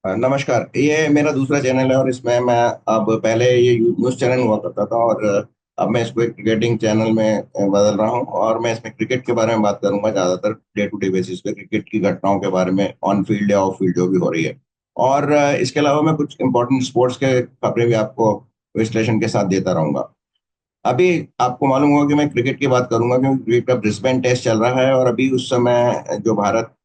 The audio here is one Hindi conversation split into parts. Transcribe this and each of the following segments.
नमस्कार। ये मेरा दूसरा चैनल है और इसमें मैं अब पहले ये न्यूज़ चैनल हुआ करता था और अब मैं इसको एक क्रिकेटिंग चैनल में बदल रहा हूँ और मैं इसमें क्रिकेट के बारे में बात करूंगा, ज़्यादातर डे टू डे बेसिस पे क्रिकेट की घटनाओं के बारे में, ऑन फील्ड या ऑफ फील्ड जो भी हो रही है। और इसके अलावा मैं कुछ इंपॉर्टेंट स्पोर्ट्स के खबरें भी आपको विश्लेषण के साथ देता रहूंगा। अभी आपको मालूम होगा कि मैं क्रिकेट की बात करूंगा क्योंकि क्रिकेट का ब्रिस्बेन टेस्ट चल रहा है और अभी उस समय जो भारत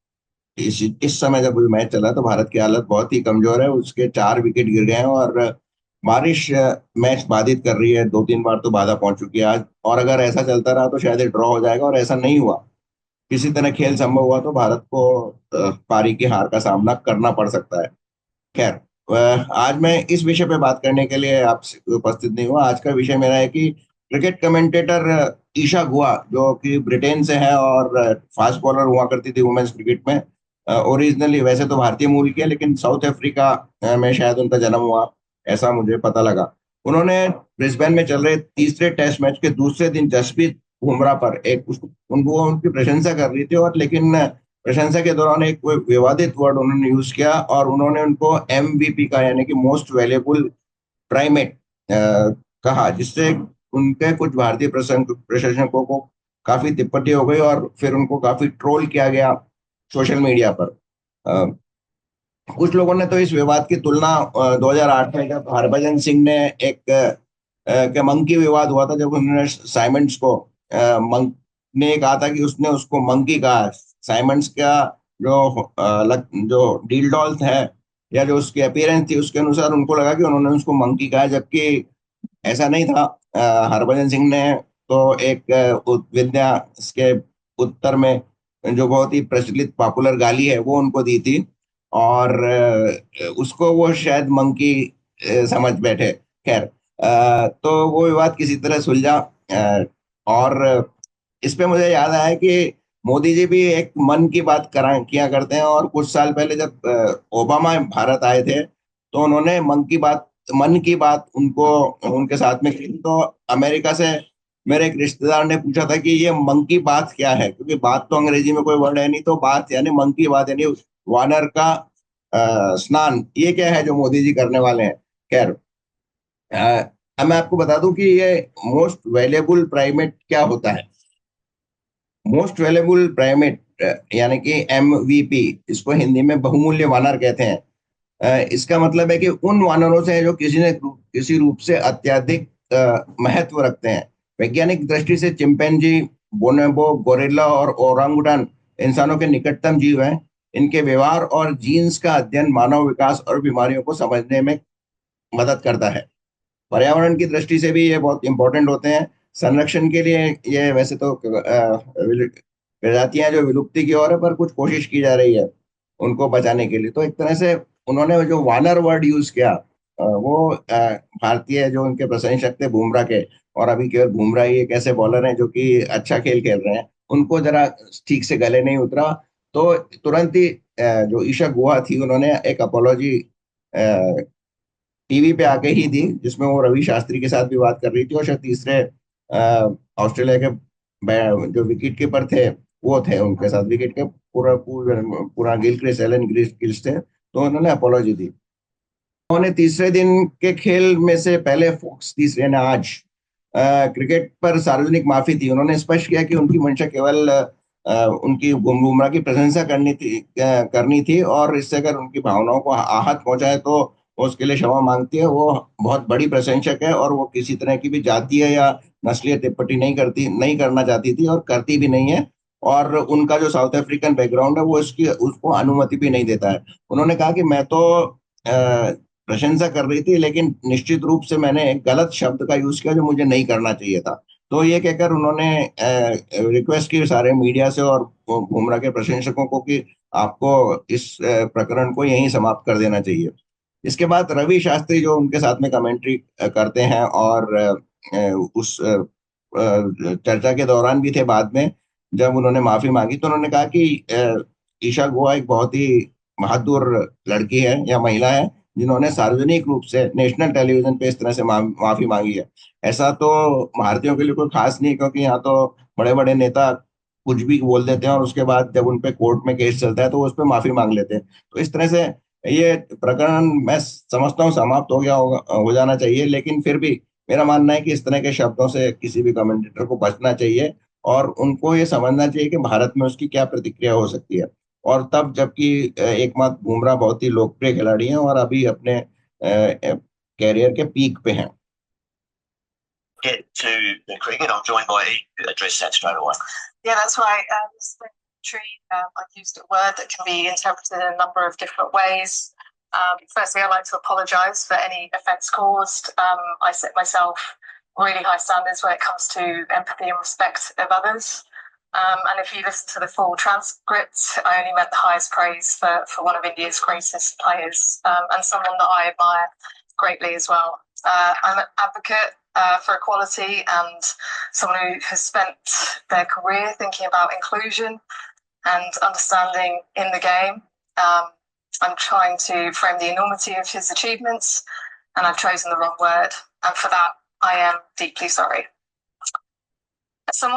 इस समय जब वो मैच चला तो भारत की हालत बहुत ही कमजोर है। उसके 4 विकेट गिर गए हैं और बारिश मैच बाधित कर रही है। 2-3 बार तो बाधा पहुंच चुकी है आज, और अगर ऐसा चलता रहा तो शायद ड्रॉ हो जाएगा, और ऐसा नहीं हुआ, किसी तरह खेल संभव हुआ तो भारत को पारी की हार का सामना करना पड़ सकता है। खैर, आज मैं इस विषय पे बात करने के लिए आपसे उपस्थित नहीं हुआ। आज का विषय मेरा है कि क्रिकेट कमेंटेटर ईशा गुआ, जो कि ब्रिटेन से है और फास्ट बॉलर हुआ करती थी वुमेन्स क्रिकेट में। ओरिजिनली वैसे तो भारतीय मूल की है, लेकिन साउथ अफ्रीका में शायद उनका जन्म हुआ, ऐसा मुझे पता लगा। उन्होंने ब्रिस्बेन में चल रहे तीसरे टेस्ट मैच के दूसरे दिन जसप्रीत बुमराह पर एक उनको उनकी प्रशंसा कर रही थी, और लेकिन प्रशंसा के दौरान एक कोई विवादित वर्ड उन्होंने यूज किया और उन्होंने उनको एमवीपी का, यानी कि मोस्ट वैल्यूएबल प्राइमेट कहा, जिससे उनके कुछ भारतीय प्रशंसकों को काफी तिप्पटी हो गई और फिर उनको काफी ट्रोल किया गया सोशल मीडिया पर। अ, कुछ लोगों ने तो इस विवाद की तुलना 2008 में जब हरभजन सिंह ने एक के मंकी विवाद हुआ था, जब उन्होंने साइमंड्स को मंक ने कहा था कि उसने उसको मंकी कहा। साइमंड्स का जो डील डॉल है या जो उसकी अपीयरेंस थी उसके अनुसार उनको लगा कि उन्होंने उसको मंकी कहा, जबकि ऐसा नहीं था। हरभजन सिंह ने तो एक विद्या के उत्तर में जो बहुत ही प्रचलित पॉपुलर गाली है वो उनको दी थी, और उसको वो शायद मंकी समझ बैठे। खैर, तो वो विवाद किसी तरह सुलझा। और इस पे मुझे याद आया कि मोदी जी भी एक मन की बात करा किया करते हैं, और कुछ साल पहले जब ओबामा भारत आए थे तो उन्होंने मन की बात उनको उनके साथ में की थी। तो अमेरिका से मेरे एक रिश्तेदार ने पूछा था कि ये मंकी बात क्या है, क्योंकि बात तो अंग्रेजी में कोई वर्ड है नहीं, तो बात यानी मंकी बात यानी वानर का स्नान, ये क्या है जो मोदी जी करने वाले हैं। खैर, अब मैं आपको बता दूं कि ये मोस्ट वैल्यूएबल प्राइमेट क्या होता है। मोस्ट वैल्यूएबल प्राइमेट यानी कि एमवीपी, इसको हिंदी में बहुमूल्य वानर कहते हैं। इसका मतलब है कि उन वानरों से है जो किसी रूप से अत्यधिक महत्व रखते हैं। वैज्ञानिक दृष्टि से चिंपैंजी, बोनेबो, गोरिल्ला और ओरांगुटान इंसानों के निकटतम जीव हैं। इनके व्यवहार और जीन्स का अध्ययन मानव विकास और बीमारियों को समझने में मदद करता है। पर्यावरण की दृष्टि से भी ये बहुत इंपॉर्टेंट होते हैं। संरक्षण के लिए ये वैसे तो प्रजातियां जो विलुप्ति की ओर है, पर कुछ कोशिश की जा रही है उनको बचाने के लिए। तो एक तरह से उन्होंने जो वानर वर्ड यूज किया, वो भारतीय जो उनके प्रशंसक थे बुमराह के, और अभी केवल बुमराह ही एक ऐसे बॉलर हैं जो कि अच्छा खेल खेल रहे हैं, उनको जरा ठीक से गले नहीं उतरा। तो तुरंत ही जो ईशा गुहा थी उन्होंने एक अपोलॉजी टीवी पे आके ही दी, जिसमें वो रवि शास्त्री के साथ भी बात कर रही थी, और शायद तीसरे ऑस्ट्रेलिया के जो विकेट कीपर थे वो थे उनके साथ, विकेट के पूरा पूरा पूरा गिलक्रिस्ट, एलन गिलक्रिस्ट थे, तो उन्होंने अपोलॉजी दी। उन्होंने तीसरे दिन के खेल में से पहले फॉक्स तीसरे ने आज क्रिकेट पर सार्वजनिक माफी थी। उन्होंने स्पष्ट किया कि उनकी मंशा केवल उनकी बुमराह की प्रशंसा करनी थी, और इससे अगर उनकी भावनाओं को आहत पहुंचाए तो वो उसके लिए क्षमा मांगती है। वो बहुत बड़ी प्रशंसक है और वो किसी तरह की भी जातीय या नस्लीय टिप्पणी नहीं करना चाहती थी और करती भी नहीं है। और उनका जो साउथ अफ्रीकन बैकग्राउंड है वो इसकी उसको अनुमति भी नहीं देता है। उन्होंने कहा कि मैं तो प्रशंसा कर रही थी, लेकिन निश्चित रूप से मैंने एक गलत शब्द का यूज किया जो मुझे नहीं करना चाहिए था। तो ये कहकर उन्होंने रिक्वेस्ट की सारे मीडिया से और बुमराह के प्रशंसकों को कि आपको इस प्रकरण को यहीं समाप्त कर देना चाहिए। इसके बाद रवि शास्त्री जो उनके साथ में कमेंट्री करते हैं और उस चर्चा के दौरान भी थे बाद में, जब उन्होंने माफी मांगी तो उन्होंने कहा कि ईशा गुहा एक बहुत ही बहादुर लड़की है या महिला है, जिन्होंने सार्वजनिक रूप से नेशनल टेलीविजन पे इस तरह से माफी मांगी है। ऐसा तो भारतीयों के लिए कोई खास नहीं है, क्योंकि यहाँ तो बड़े बड़े नेता कुछ भी बोल देते हैं और उसके बाद जब उन पे कोर्ट में केस चलता है तो वो उस पर माफी मांग लेते हैं। तो इस तरह से ये प्रकरण मैं समझता हूँ समाप्त हो गया होगा, हो जाना चाहिए, लेकिन फिर भी मेरा मानना है कि इस तरह के शब्दों से किसी भी कमेंटेटर को बचना चाहिए और उनको ये समझना चाहिए कि भारत में उसकी क्या प्रतिक्रिया हो सकती है। और तब जबकि एकमात्र बुमराह बहुत ही लोकप्रिय खिलाड़ी हैं और अभी अपने कैरियर के पीक पे हैं। Get to the cricket, I'm joined by address that straight away. Yeah, that's right. Tree, I've used a word that can be interpreted in a number of different ways. Firstly, I'd like to apologise for any offence caused. I set myself really high standards when it comes to empathy and respect of others. And if you listen to the full transcript, I only meant the highest praise for one of India's greatest players and someone that I admire greatly as well. I'm an advocate for equality and someone who has spent their career thinking about inclusion and understanding in the game. Um, I'm trying to frame the enormity of his achievements, and I've chosen the wrong word. And for that, I am deeply sorry. As someone